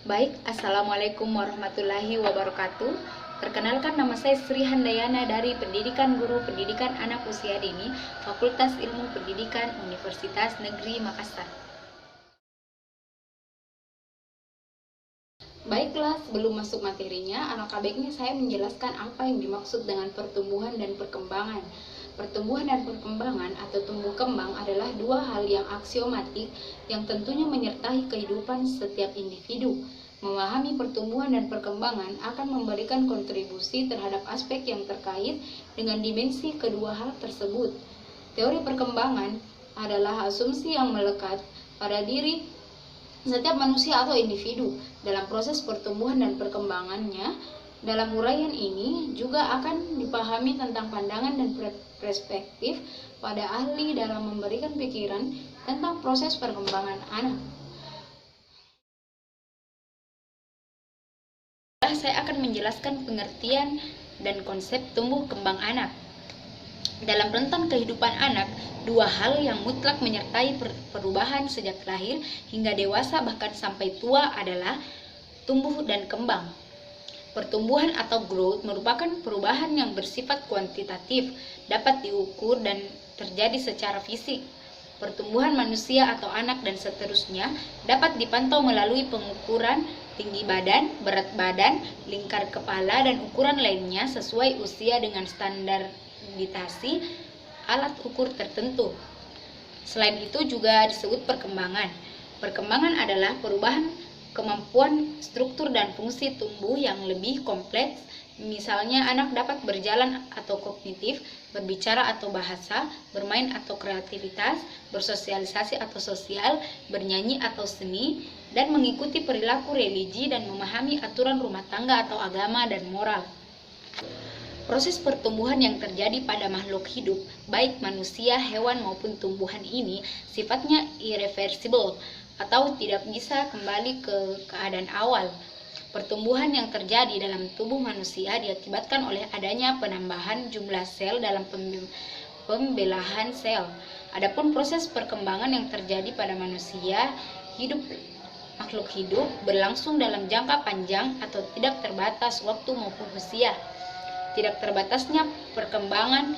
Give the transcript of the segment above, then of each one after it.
Baik, Assalamualaikum warahmatullahi wabarakatuh. Perkenalkan, nama saya Sri Handayana dari Pendidikan Guru Pendidikan Anak Usia Dini, Fakultas Ilmu Pendidikan Universitas Negeri Makassar. Baiklah, sebelum masuk materinya, alangkah baiknya saya menjelaskan apa yang dimaksud dengan pertumbuhan dan perkembangan. Pertumbuhan dan perkembangan atau tumbuh kembang adalah dua hal yang aksiomatik yang tentunya menyertai kehidupan setiap individu. Memahami pertumbuhan dan perkembangan akan memberikan kontribusi terhadap aspek yang terkait dengan dimensi kedua hal tersebut. Teori perkembangan adalah asumsi yang melekat pada diri setiap manusia atau individu dalam proses pertumbuhan dan perkembangannya. Dalam uraian ini juga akan dipahami tentang pandangan dan perspektif pada ahli dalam memberikan pikiran tentang proses perkembangan anak. Saya akan menjelaskan pengertian dan konsep tumbuh kembang anak. Dalam rentang kehidupan anak, dua hal yang mutlak menyertai perubahan sejak lahir hingga dewasa bahkan sampai tua adalah tumbuh dan kembang. Pertumbuhan atau growth merupakan perubahan yang bersifat kuantitatif, dapat diukur dan terjadi secara fisik. Pertumbuhan manusia atau anak dan seterusnya dapat dipantau melalui pengukuran tinggi badan, berat badan, lingkar kepala, dan ukuran lainnya sesuai usia dengan standarisasi alat ukur tertentu. Selain itu juga disebut perkembangan. Perkembangan adalah perubahan kemampuan struktur dan fungsi tumbuh yang lebih kompleks. Misalnya, anak dapat berjalan atau kognitif, berbicara atau bahasa, bermain atau kreativitas, bersosialisasi atau sosial, bernyanyi atau seni, dan mengikuti perilaku religi dan memahami aturan rumah tangga atau agama dan moral. Proses pertumbuhan yang terjadi pada makhluk hidup, baik manusia, hewan maupun tumbuhan ini sifatnya irreversible atau tidak bisa kembali ke keadaan awal. Pertumbuhan yang terjadi dalam tubuh manusia diakibatkan oleh adanya penambahan jumlah sel dalam pembelahan sel. Adapun proses perkembangan yang terjadi pada manusia hidup, makhluk hidup berlangsung dalam jangka panjang atau tidak terbatas waktu maupun usia. Tidak terbatasnya perkembangan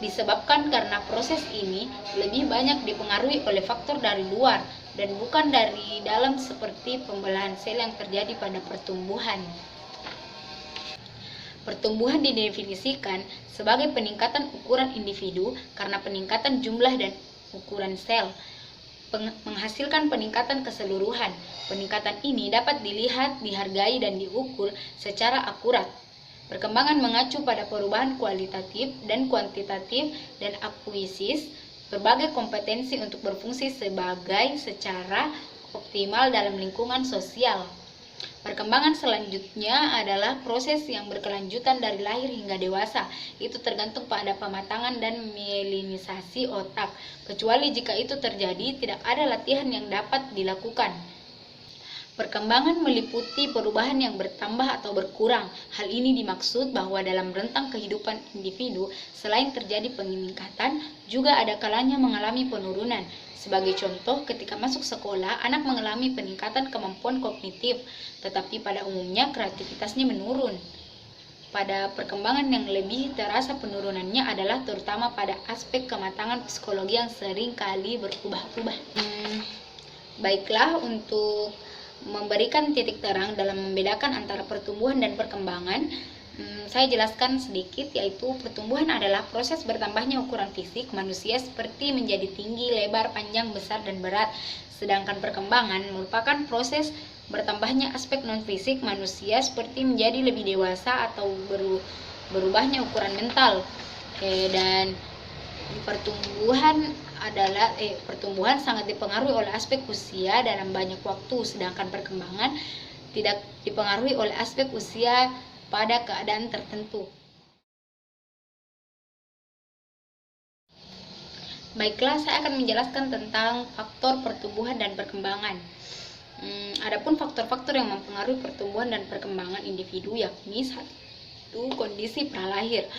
disebabkan karena proses ini lebih banyak dipengaruhi oleh faktor dari luar dan bukan dari dalam seperti pembelahan sel yang terjadi pada pertumbuhan. Pertumbuhan didefinisikan sebagai peningkatan ukuran individu karena peningkatan jumlah dan ukuran sel, menghasilkan peningkatan keseluruhan. Peningkatan ini dapat dilihat, dihargai, dan diukur secara akurat. Perkembangan mengacu pada perubahan kualitatif dan kuantitatif dan akuisis berbagai kompetensi untuk berfungsi secara optimal dalam lingkungan sosial. Perkembangan selanjutnya adalah proses yang berkelanjutan dari lahir hingga dewasa. Itu tergantung pada pematangan dan mielinisasi otak. Kecuali jika itu terjadi, tidak ada latihan yang dapat dilakukan. Perkembangan meliputi perubahan yang bertambah atau berkurang. Hal ini dimaksud bahwa dalam rentang kehidupan individu, selain terjadi peningkatan, juga ada kalanya mengalami penurunan. Sebagai contoh, ketika masuk sekolah, anak mengalami peningkatan kemampuan kognitif, tetapi pada umumnya kreativitasnya menurun. Pada perkembangan yang lebih terasa penurunannya adalah terutama pada aspek kematangan psikologi yang sering kali berubah-ubah. Baiklah, untuk memberikan titik terang dalam membedakan antara pertumbuhan dan perkembangan, saya jelaskan sedikit, yaitu pertumbuhan adalah proses bertambahnya ukuran fisik manusia seperti menjadi tinggi, lebar, panjang, besar, dan berat. Sedangkan perkembangan merupakan proses bertambahnya aspek non-fisik manusia seperti menjadi lebih dewasa atau berubahnya ukuran mental. Dan pertumbuhan sangat dipengaruhi oleh aspek usia dalam banyak waktu, sedangkan perkembangan tidak dipengaruhi oleh aspek usia pada keadaan tertentu. Baiklah, saya akan menjelaskan tentang faktor pertumbuhan dan perkembangan. Adapun faktor-faktor yang mempengaruhi pertumbuhan dan perkembangan individu yakni 1. Kondisi pralahir.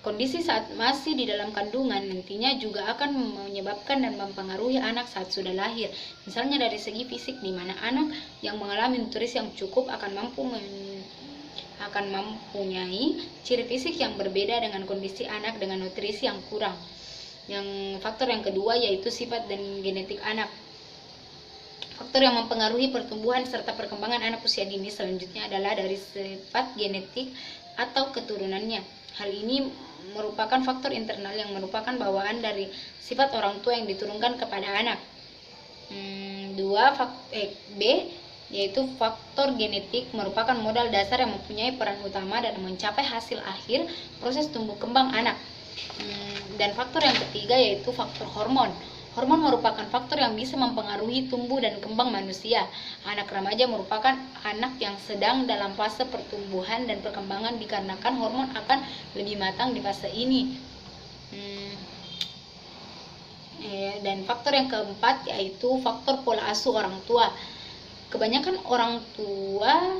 Kondisi saat masih di dalam kandungan nantinya juga akan menyebabkan dan mempengaruhi anak saat sudah lahir. Misalnya dari segi fisik, di mana anak yang mengalami nutrisi yang cukup akan mempunyai ciri fisik yang berbeda dengan kondisi anak dengan nutrisi yang kurang. Faktor yang kedua yaitu sifat dan genetik anak. Faktor yang mempengaruhi pertumbuhan serta perkembangan anak usia dini selanjutnya adalah dari sifat genetik atau keturunannya. Hal ini merupakan faktor internal yang merupakan bawaan dari sifat orang tua yang diturunkan kepada anak. B yaitu faktor genetik merupakan modal dasar yang mempunyai peran utama dalam mencapai hasil akhir proses tumbuh kembang anak. Dan faktor yang ketiga yaitu faktor hormon. Hormon merupakan faktor yang bisa mempengaruhi tumbuh dan kembang manusia. Anak remaja merupakan anak yang sedang dalam fase pertumbuhan dan perkembangan dikarenakan hormon akan lebih matang di fase ini. Dan faktor yang keempat yaitu faktor pola asuh orang tua. Kebanyakan orang tua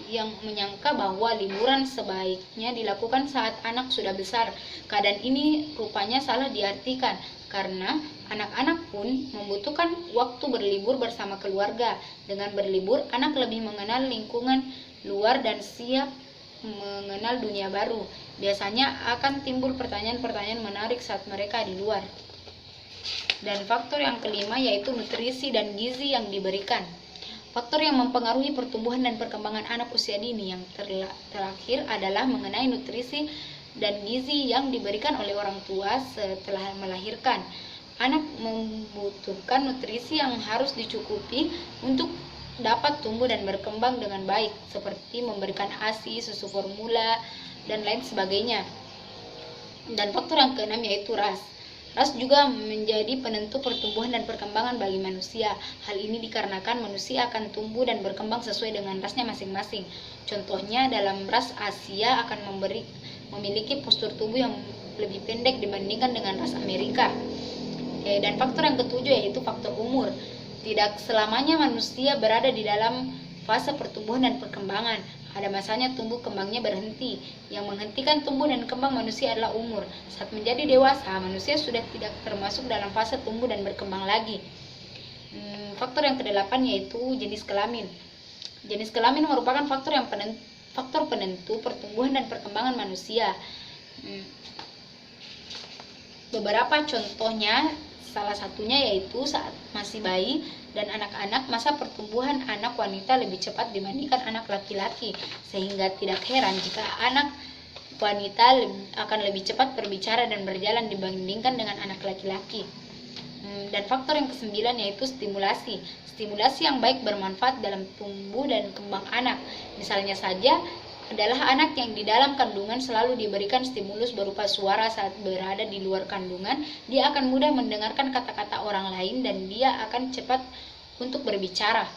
yang menyangka bahwa liburan sebaiknya dilakukan saat anak sudah besar. Keadaan ini rupanya salah diartikan, karena anak-anak pun membutuhkan waktu berlibur bersama keluarga. Dengan berlibur, anak lebih mengenal lingkungan luar dan siap mengenal dunia baru. Biasanya akan timbul pertanyaan-pertanyaan menarik saat mereka di luar. Dan faktor yang kelima yaitu nutrisi dan gizi yang diberikan. Faktor yang mempengaruhi pertumbuhan dan perkembangan anak usia dini yang terakhir adalah mengenai nutrisi dan gizi yang diberikan oleh orang tua setelah melahirkan. Anak membutuhkan nutrisi yang harus dicukupi untuk dapat tumbuh dan berkembang dengan baik, seperti memberikan ASI, susu formula, dan lain sebagainya. Dan faktor yang keenam yaitu ras. Ras juga menjadi penentu pertumbuhan dan perkembangan bagi manusia. Hal ini dikarenakan manusia akan tumbuh dan berkembang sesuai dengan rasnya masing-masing. Contohnya dalam ras Asia akan memiliki postur tubuh yang lebih pendek dibandingkan dengan ras Amerika. Dan faktor yang ketujuh yaitu faktor umur. Tidak selamanya manusia berada di dalam fase pertumbuhan dan perkembangan. Ada masanya tumbuh kembangnya berhenti. Yang menghentikan tumbuh dan kembang manusia adalah umur. Saat menjadi dewasa, manusia sudah tidak termasuk dalam fase tumbuh dan berkembang lagi. Faktor yang kedelapan yaitu jenis kelamin. Jenis kelamin merupakan faktor penentu pertumbuhan dan perkembangan manusia. Beberapa contohnya, salah satunya yaitu saat masih bayi dan anak-anak, masa pertumbuhan anak wanita lebih cepat dibandingkan anak laki-laki, sehingga tidak heran jika anak wanita akan lebih cepat berbicara dan berjalan dibandingkan dengan anak laki-laki. Dan faktor yang kesembilan yaitu stimulasi. Stimulasi yang baik bermanfaat dalam tumbuh dan kembang anak. Misalnya saja adalah anak yang di dalam kandungan selalu diberikan stimulus berupa suara. Saat berada di luar kandungan, dia akan mudah mendengarkan kata-kata orang lain dan dia akan cepat untuk berbicara.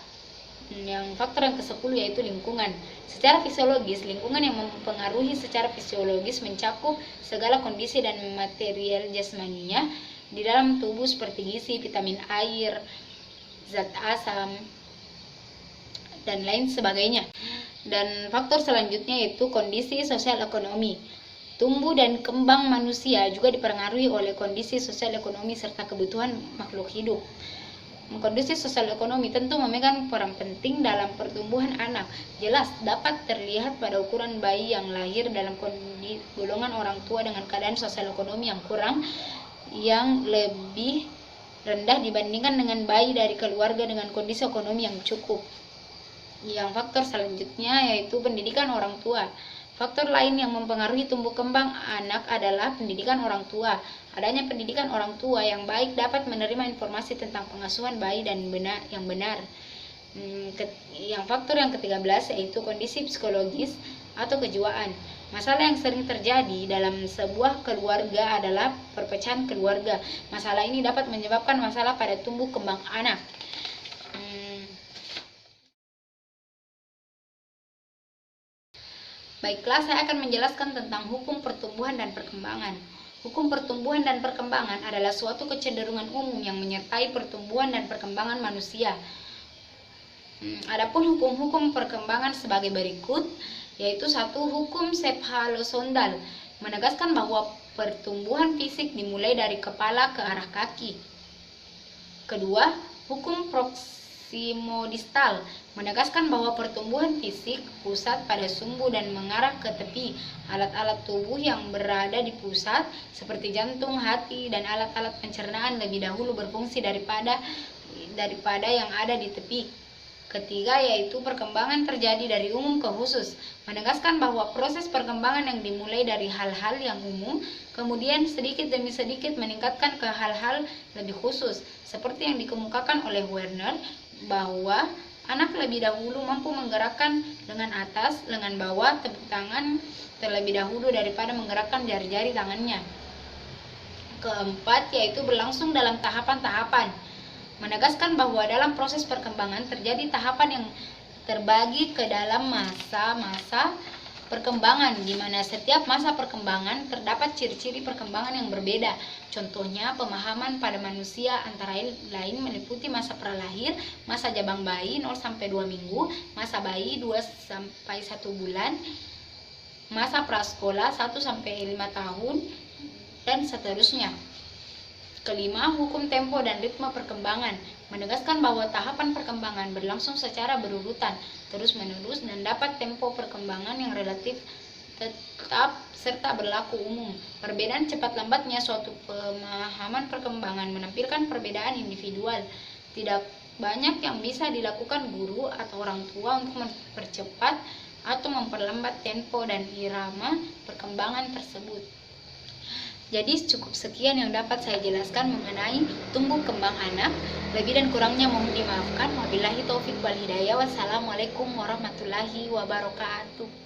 Yang faktor yang ke-10 yaitu lingkungan. Secara fisiologis, lingkungan yang mempengaruhi secara fisiologis mencakup segala kondisi dan material jasmaninya di dalam tubuh seperti gizi, vitamin air, zat asam, dan lain sebagainya. Dan faktor selanjutnya yaitu kondisi sosial ekonomi. Tumbuh dan kembang manusia juga dipengaruhi oleh kondisi sosial ekonomi serta kebutuhan makhluk hidup. Kondisi sosial ekonomi tentu memegang peran penting dalam pertumbuhan anak. Jelas dapat terlihat pada ukuran bayi yang lahir dalam golongan orang tua dengan keadaan sosial ekonomi yang kurang, yang lebih rendah dibandingkan dengan bayi dari keluarga dengan kondisi ekonomi yang cukup. Yang faktor selanjutnya yaitu pendidikan orang tua. Faktor lain yang mempengaruhi tumbuh kembang anak adalah pendidikan orang tua. Adanya pendidikan orang tua yang baik dapat menerima informasi tentang pengasuhan bayi dan yang benar. Yang faktor yang ke-13 yaitu kondisi psikologis atau kejiwaan. Masalah yang sering terjadi dalam sebuah keluarga adalah perpecahan keluarga. Masalah ini dapat menyebabkan masalah pada tumbuh kembang anak. Baiklah, saya akan menjelaskan tentang hukum pertumbuhan dan perkembangan. Hukum pertumbuhan dan perkembangan adalah suatu kecenderungan umum yang menyertai pertumbuhan dan perkembangan manusia. Adapun hukum-hukum perkembangan sebagai berikut, yaitu 1. Hukum Shephalosondal menegaskan bahwa pertumbuhan fisik dimulai dari kepala ke arah kaki. Kedua, hukum proksimodistal menegaskan bahwa pertumbuhan fisik pusat pada sumbu dan mengarah ke tepi. Alat-alat tubuh yang berada di pusat seperti jantung, hati, dan alat-alat pencernaan lebih dahulu berfungsi daripada yang ada di tepi. Ketiga, yaitu perkembangan terjadi dari umum ke khusus, menegaskan bahwa proses perkembangan yang dimulai dari hal-hal yang umum, kemudian sedikit demi sedikit meningkatkan ke hal-hal lebih khusus, seperti yang dikemukakan oleh Werner, bahwa anak lebih dahulu mampu menggerakkan lengan atas, lengan bawah, tepuk tangan terlebih dahulu daripada menggerakkan jari-jari tangannya. Keempat, yaitu berlangsung dalam tahapan-tahapan, menegaskan bahwa dalam proses perkembangan terjadi tahapan yang terbagi ke dalam masa-masa perkembangan, di mana setiap masa perkembangan terdapat ciri-ciri perkembangan yang berbeda. Contohnya, pemahaman pada manusia antara lain meliputi masa pralahir, masa jabang bayi 0-2 minggu, masa bayi 2-1 bulan, masa prasekolah 1-5 tahun, dan seterusnya. Kelima, hukum tempo dan ritme perkembangan, menegaskan bahwa tahapan perkembangan berlangsung secara berurutan, terus-menerus, dan dapat tempo perkembangan yang relatif tetap serta berlaku umum. Perbedaan cepat lambatnya suatu pemahaman perkembangan menampilkan perbedaan individual. Tidak banyak yang bisa dilakukan guru atau orang tua untuk mempercepat atau memperlambat tempo dan irama perkembangan tersebut. Jadi cukup sekian yang dapat saya jelaskan mengenai tumbuh kembang anak. Lebih dan kurangnya mohon dimaafkan. Wabillahi taufik wal hidayah. Wassalamualaikum warahmatullahi wabarakatuh.